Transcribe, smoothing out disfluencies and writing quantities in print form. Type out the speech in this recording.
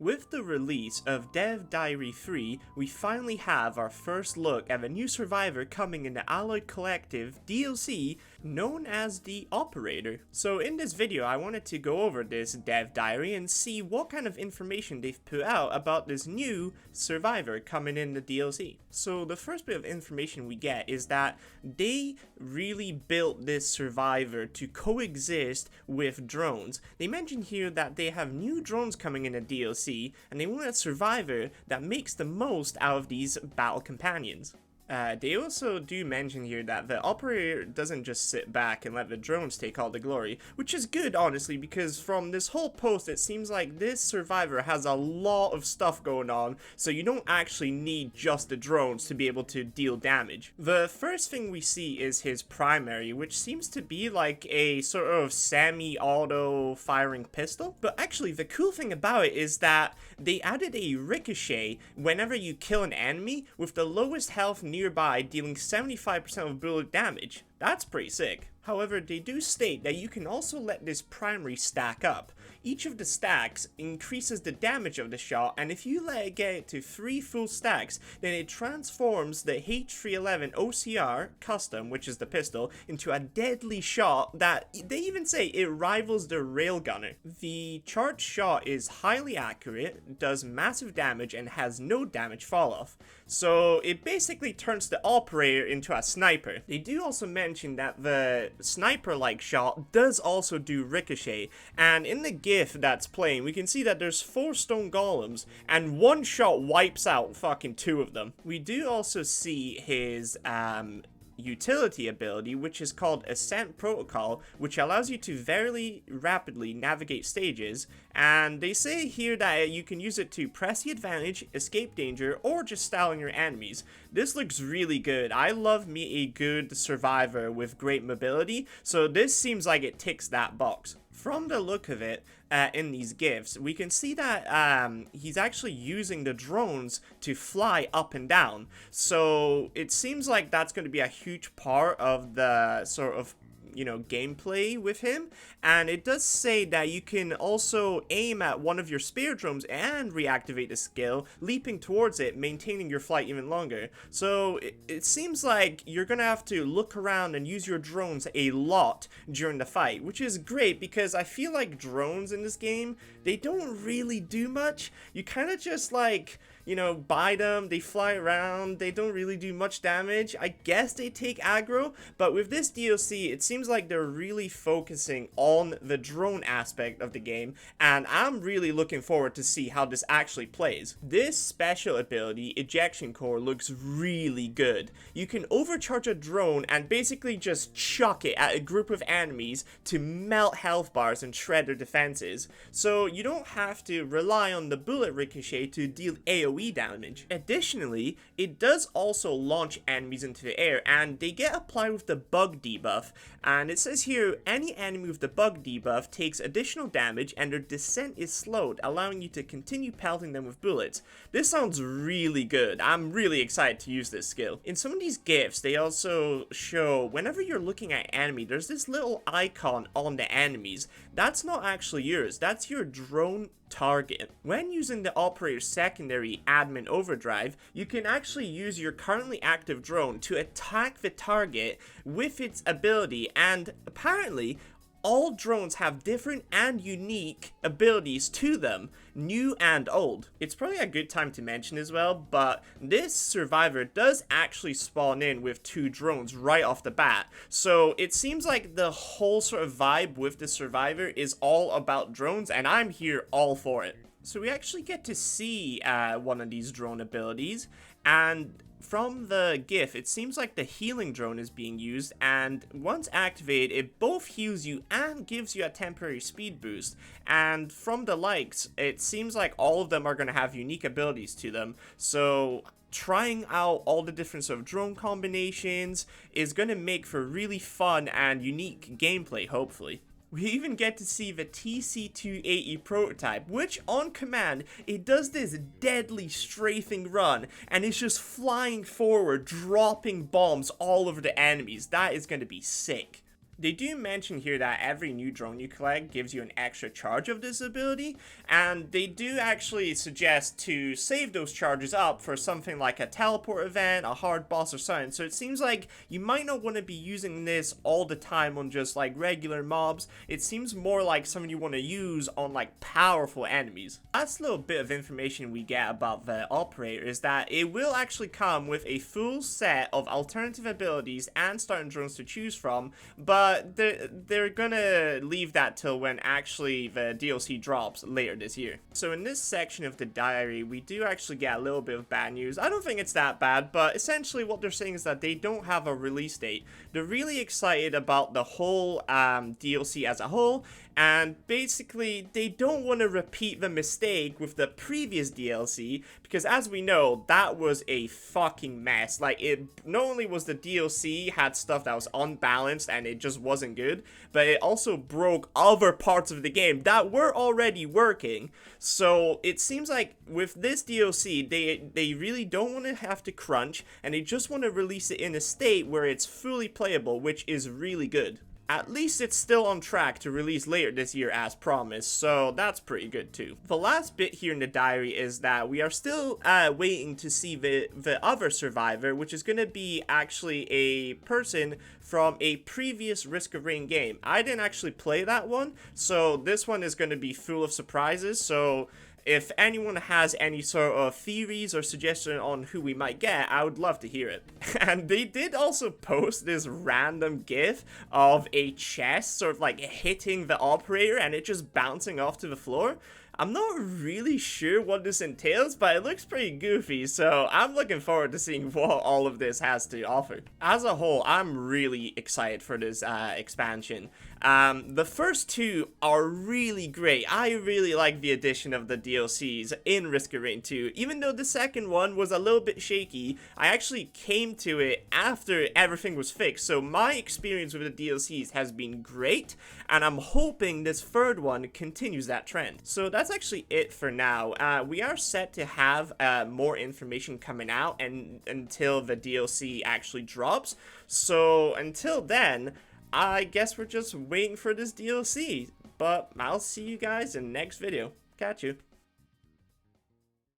With the release of Dev Diary 3, we finally have our first look at a new survivor coming in the Alloy Collective DLC known as the Operator. So in this video I wanted to go over this Dev Diary and see what kind of information they've put out about this new survivor coming in the DLC. So the first bit of information we get is that they really built this survivor to coexist with drones. They mention here that they have new drones coming in the DLC and they want a survivor that makes the most out of these battle companions. They also do mention here that the operator doesn't just sit back and let the drones take all the glory, which is good honestly, because from this whole post it seems like this survivor has a lot of stuff going on, so you don't actually need just the drones to be able to deal damage. The first thing we see is his primary, which seems to be like a sort of semi-auto firing pistol, but actually the cool thing about it is that they added a ricochet whenever you kill an enemy with the lowest health nearby, dealing 75% of bullet damage. That's pretty sick. However, they do state that you can also let this primary stack up. Each of the stacks increases the damage of the shot, and if you let it get to 3 full stacks, then it transforms the H311 OCR custom, which is the pistol, into a deadly shot that they even say it rivals the railgunner. The charged shot is highly accurate, does massive damage, and has no damage fall off. So it basically turns the operator into a sniper. They do also mention that the sniper-like shot does also do ricochet, and in the GIF that's playing, we can see that there's 4 stone golems, and one shot wipes out fucking 2 of them. We do also see his utility ability, which is called Ascent Protocol, which allows you to very rapidly navigate stages, and they say here that you can use it to press the advantage, escape danger, or just style on your enemies. This looks really good. I love me a good survivor with great mobility, so this seems like it ticks that box. From the look of it, in these GIFs, we can see that he's actually using the drones to fly up and down. So it seems like that's going to be a huge part of the sort of gameplay with him, and it does say that you can also aim at one of your spear drones and reactivate the skill, leaping towards it, maintaining your flight even longer. So it seems like you're gonna have to look around and use your drones a lot during the fight, which is great because I feel like drones in this game, they don't really do much. You kind of just like buy them, they fly around, they don't really do much damage. I guess they take aggro, but with this DLC, it seems like they're really focusing on the drone aspect of the game, and I'm really looking forward to see how this actually plays. This special ability, Ejection Core, looks really good. You can overcharge a drone and basically just chuck it at a group of enemies to melt health bars and shred their defenses, so you don't have to rely on the bullet ricochet to deal AoE damage. Additionally, it does also launch enemies into the air, and they get applied with the bug debuff, and it says here any enemy with the bug debuff takes additional damage and their descent is slowed, allowing you to continue pelting them with bullets. This sounds really good. I'm really excited to use this skill. In some of these GIFs, they also show whenever you're looking at enemy, there's this little icon on the enemies. That's not actually yours, that's your drone target. When using the operator's secondary admin overdrive, you can actually use your currently active drone to attack the target with its ability, and apparently all drones have different and unique abilities to them, new and old. It's probably a good time to mention as well, but this survivor does actually spawn in with 2 drones right off the bat. So it seems like the whole sort of vibe with the survivor is all about drones, and I'm here all for it. So we actually get to see one of these drone abilities, and from the GIF, it seems like the healing drone is being used, and once activated, it both heals you and gives you a temporary speed boost. And from the likes, it seems like all of them are going to have unique abilities to them. So trying out all the different sort of drone combinations is going to make for really fun and unique gameplay, hopefully. We even get to see the TC280 prototype, which on command, it does this deadly strafing run, and it's just flying forward, dropping bombs all over the enemies. That is going to be sick. They do mention here that every new drone you collect gives you an extra charge of this ability, and they do actually suggest to save those charges up for something like a teleport event, a hard boss, or something. So it seems like you might not want to be using this all the time on just like regular mobs. It seems more like something you want to use on like powerful enemies. Last little bit of information we get about the operator is that it will actually come with a full set of alternative abilities and starting drones to choose from, but they're gonna leave that till when actually the DLC drops later this year. So in this section of the diary, we do actually get a little bit of bad news. I don't think it's that bad, but essentially what they're saying is that they don't have a release date. They're really excited about the whole DLC as a whole, and basically they don't want to repeat the mistake with the previous DLC, because as we know, that was a fucking mess. Like, it not only was the DLC had stuff that was unbalanced and it just wasn't good, but it also broke other parts of the game that were already working. So it seems like with this DLC, they really don't want to have to crunch, and they just want to release it in a state where it's fully playable, which is really good. At least it's still on track to release later this year as promised, so that's pretty good too. The last bit here in the diary is that we are still waiting to see the other survivor, which is going to be actually a person from a previous Risk of Rain game. I didn't actually play that one, so this one is going to be full of surprises, so if anyone has any sort of theories or suggestion on who we might get, I would love to hear it. And they did also post this random gif of a chest sort of like hitting the operator and it just bouncing off to the floor. I'm not really sure what this entails, but it looks pretty goofy, so I'm looking forward to seeing what all of this has to offer. As a whole, I'm really excited for this expansion. The first two are really great. I really like the addition of the DLCs in Risk of Rain 2. Even though the second one was a little bit shaky, I actually came to it after everything was fixed, so my experience with the DLCs has been great, and I'm hoping this third one continues that trend. So that's actually it for now. We are set to have more information coming out and until the DLC actually drops. So until then, I guess we're just waiting for this DLC. But I'll see you guys in the next video. Catch you.